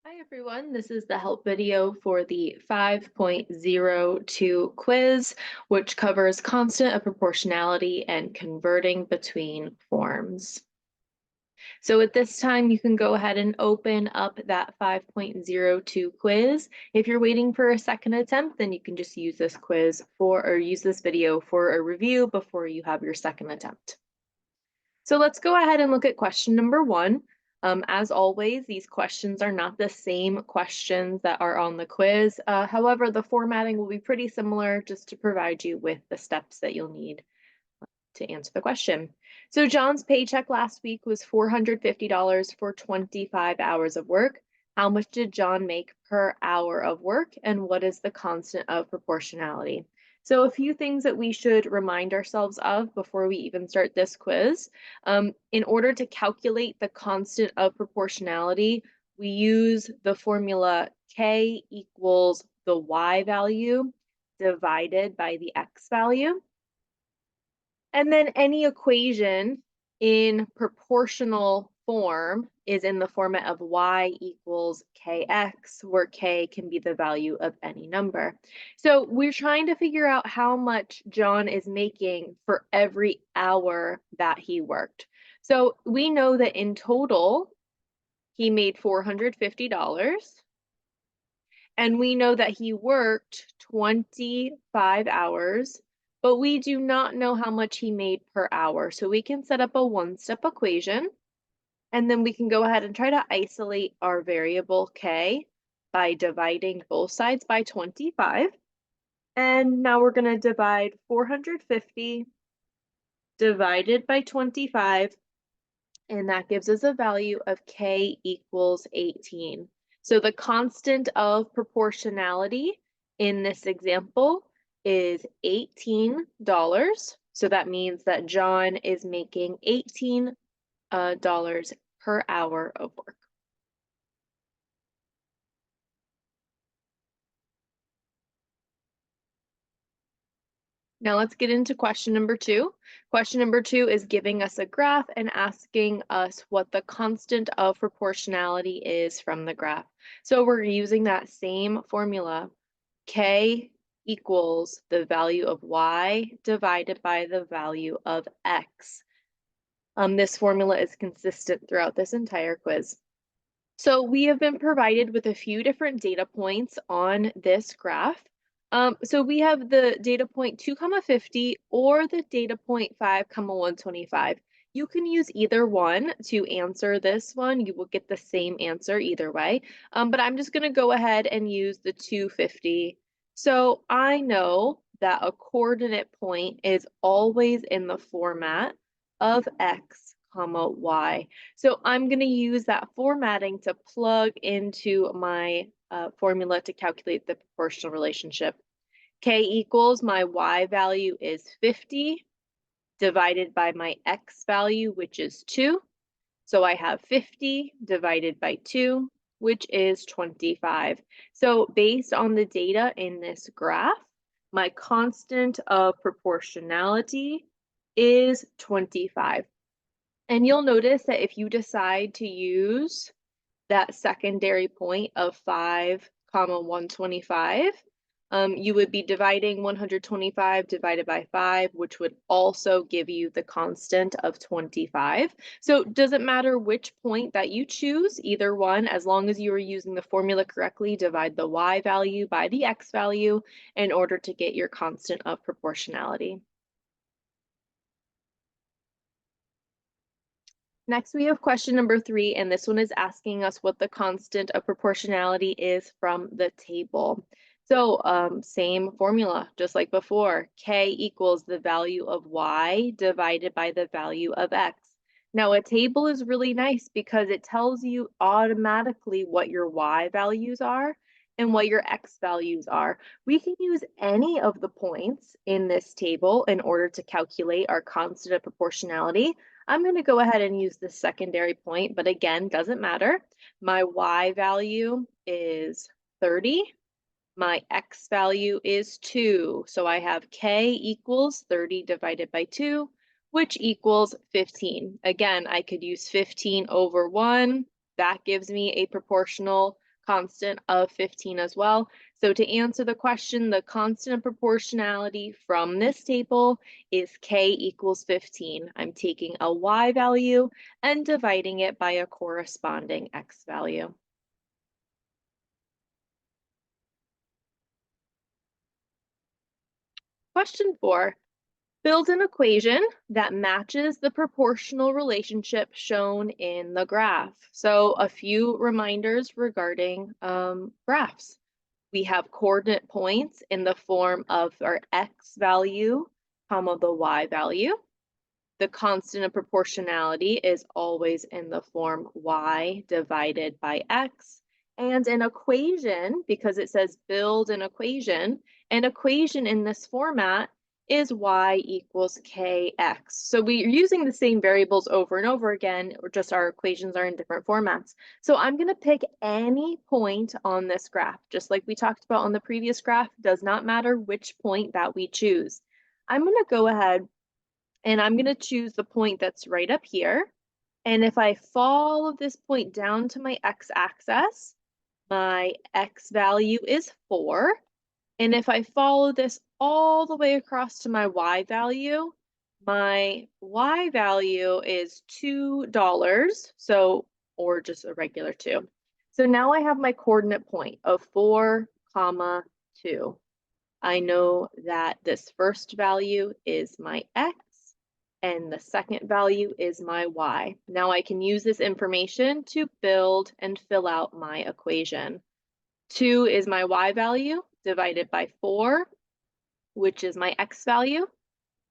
Hi everyone, this is the help video for the 5.02 quiz, which covers constant of proportionality and converting between forms. So at this time, you can go ahead and open up that 5.02 quiz. If you're waiting for a second attempt, then you can just use this use this video for a review before you have your second attempt. So let's go ahead and look at question number one. As always, these questions are not the same questions that are on the quiz. However, the formatting will be pretty similar just to provide you with the steps that you'll need to answer the question. So John's paycheck last week was $450 for 25 hours of work. How much did John make per hour of work, and what is the constant of proportionality? So a few things that we should remind ourselves of before we even start this quiz. In order to calculate the constant of proportionality, we use the formula K equals the Y value divided by the X value. And then any equation in proportional form is in the format of y equals kx, where k can be the value of any number. So we're trying to figure out how much John is making for every hour that he worked. So we know that in total, he made $450. And we know that he worked 25 hours, but we do not know how much he made per hour. So we can set up a one-step equation, and then we can go ahead and try to isolate our variable k by dividing both sides by 25. And now we're going to divide 450 divided by 25, and that gives us a value of k equals 18. So the constant of proportionality in this example is $18. So that means that John is making $18 per hour of work. Now let's get into question number two. Question number two is giving us a graph and asking us what the constant of proportionality is from the graph. So we're using that same formula. K equals the value of y divided by the value of x. This formula is consistent throughout this entire quiz. So we have been provided with a few different data points on this graph. So we have the data point 2, 50 or the data point 5, 125. You can use either one to answer this one. You will get the same answer either way. But I'm just going to go ahead and use the 250. So I know that a coordinate point is always in the format of x, y. So I'm going to use that formatting to plug into my formula to calculate the proportional relationship. K equals my y value is 50 divided by my x value, which is 2. So I have 50 divided by 2, which is 25. So based on the data in this graph, my constant of proportionality is 25. And you'll notice that if you decide to use that secondary point of 5, 125, you would be dividing 125 divided by 5, which would also give you the constant of 25. So it doesn't matter which point that you choose, either one, as long as you are using the formula correctly, divide the y value by the x value in order to get your constant of proportionality. Next, we have question number 3, and this one is asking us what the constant of proportionality is from the table. So same formula, just like before, k equals the value of y divided by the value of x. Now, a table is really nice because it tells you automatically what your y values are and what your x values are. We can use any of the points in this table in order to calculate our constant of proportionality. I'm going to go ahead and use the secondary point, but again, doesn't matter. My y value is 30. My x value is 2. So I have k equals 30 divided by 2, which equals 15. Again, I could use 15 over 1. That gives me a proportional constant of 15 as well. So to answer the question, the constant of proportionality from this table is k equals 15. I'm taking a y value and dividing it by a corresponding x value. Question 4. Build an equation that matches the proportional relationship shown in the graph. So a few reminders regarding graphs. We have coordinate points in the form of our x value, comma the y value. The constant of proportionality is always in the form y divided by x. And an equation, because it says build an equation in this format is y equals kx. So we're using the same variables over and over again, or just our equations are in different formats. So I'm going to pick any point on this graph, just like we talked about on the previous graph. Does not matter which point that we choose. I'm going to go ahead and I'm going to choose the point that's right up here. And if I follow this point down to my x-axis, my x value is 4. And if I follow this all the way across to my y value, my y value is $2, so, or just a regular 2. So now I have my coordinate point of 4, 2. I know that this first value is my x, and the second value is my y. Now I can use this information to build and fill out my equation. 2 is my y value divided by 4, which is my x value.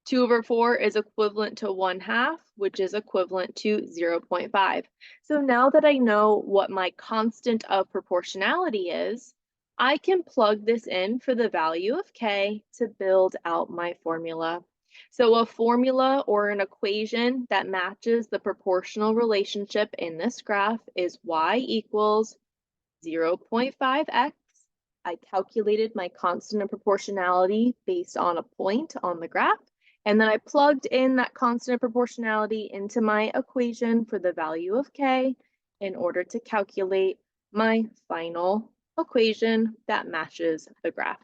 2 over 4 is equivalent to 1/2, which is equivalent to 0.5. So now that I know what my constant of proportionality is, I can plug this in for the value of k to build out my formula. So a formula or an equation that matches the proportional relationship in this graph is y equals 0.5x. I calculated my constant of proportionality based on a point on the graph, and then I plugged in that constant of proportionality into my equation for the value of k in order to calculate my final equation that matches the graph.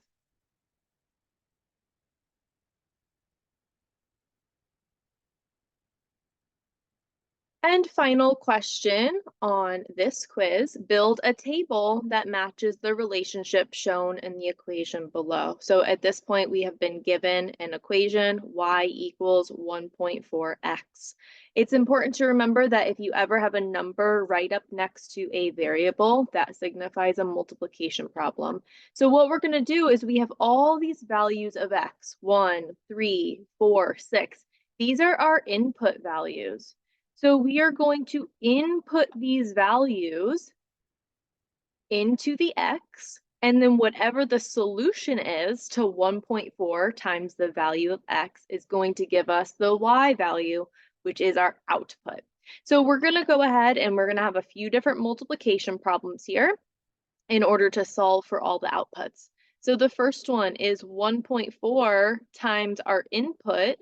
And final question on this quiz, build a table that matches the relationship shown in the equation below. So at this point, we have been given an equation, y equals 1.4x. It's important to remember that if you ever have a number right up next to a variable, that signifies a multiplication problem. So what we're going to do is we have all these values of x, 1, 3, 4, 6. These are our input values. So we are going to input these values into the x, and then whatever the solution is to 1.4 times the value of x is going to give us the y value, which is our output. So we're going to go ahead and we're going to have a few different multiplication problems here in order to solve for all the outputs. So the first one is 1.4 times our input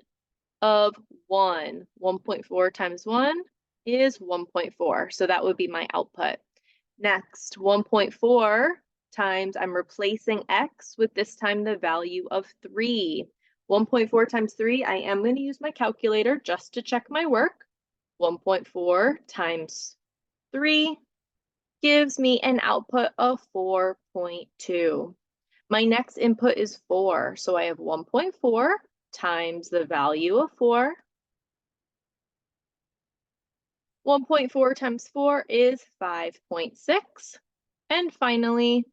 of 1. 1.4 times 1 is 1.4. So that would be my output. Next, 1.4 times, I'm replacing x with this time the value of 3. 1.4 times 3, I am going to use my calculator just to check my work. 1.4 times 3 gives me an output of 4.2. My next input is 4, so I have 1.4 times the value of 4. 1.4 times 4 is 5.6. And finally,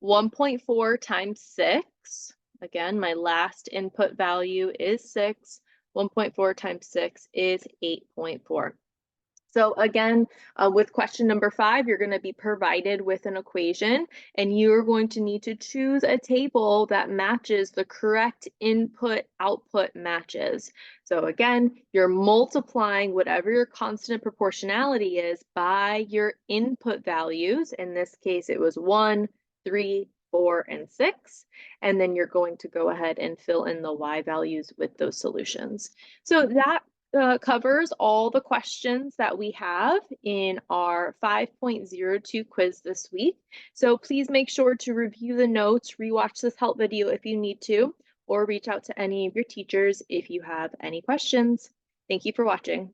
1.4 times 6. Again, my last input value is 6. 1.4 times 6 is 8.4. So again, with question number 5, you're going to be provided with an equation, and you're going to need to choose a table that matches the correct input-output matches. So again, you're multiplying whatever your constant proportionality is by your input values. In this case, it was 1, 3, 4, and 6. And then you're going to go ahead and fill in the y values with those solutions. So that covers all the questions that we have in our 5.02 quiz this week. So please make sure to review the notes, rewatch this help video if you need to, or reach out to any of your teachers if you have any questions. Thank you for watching.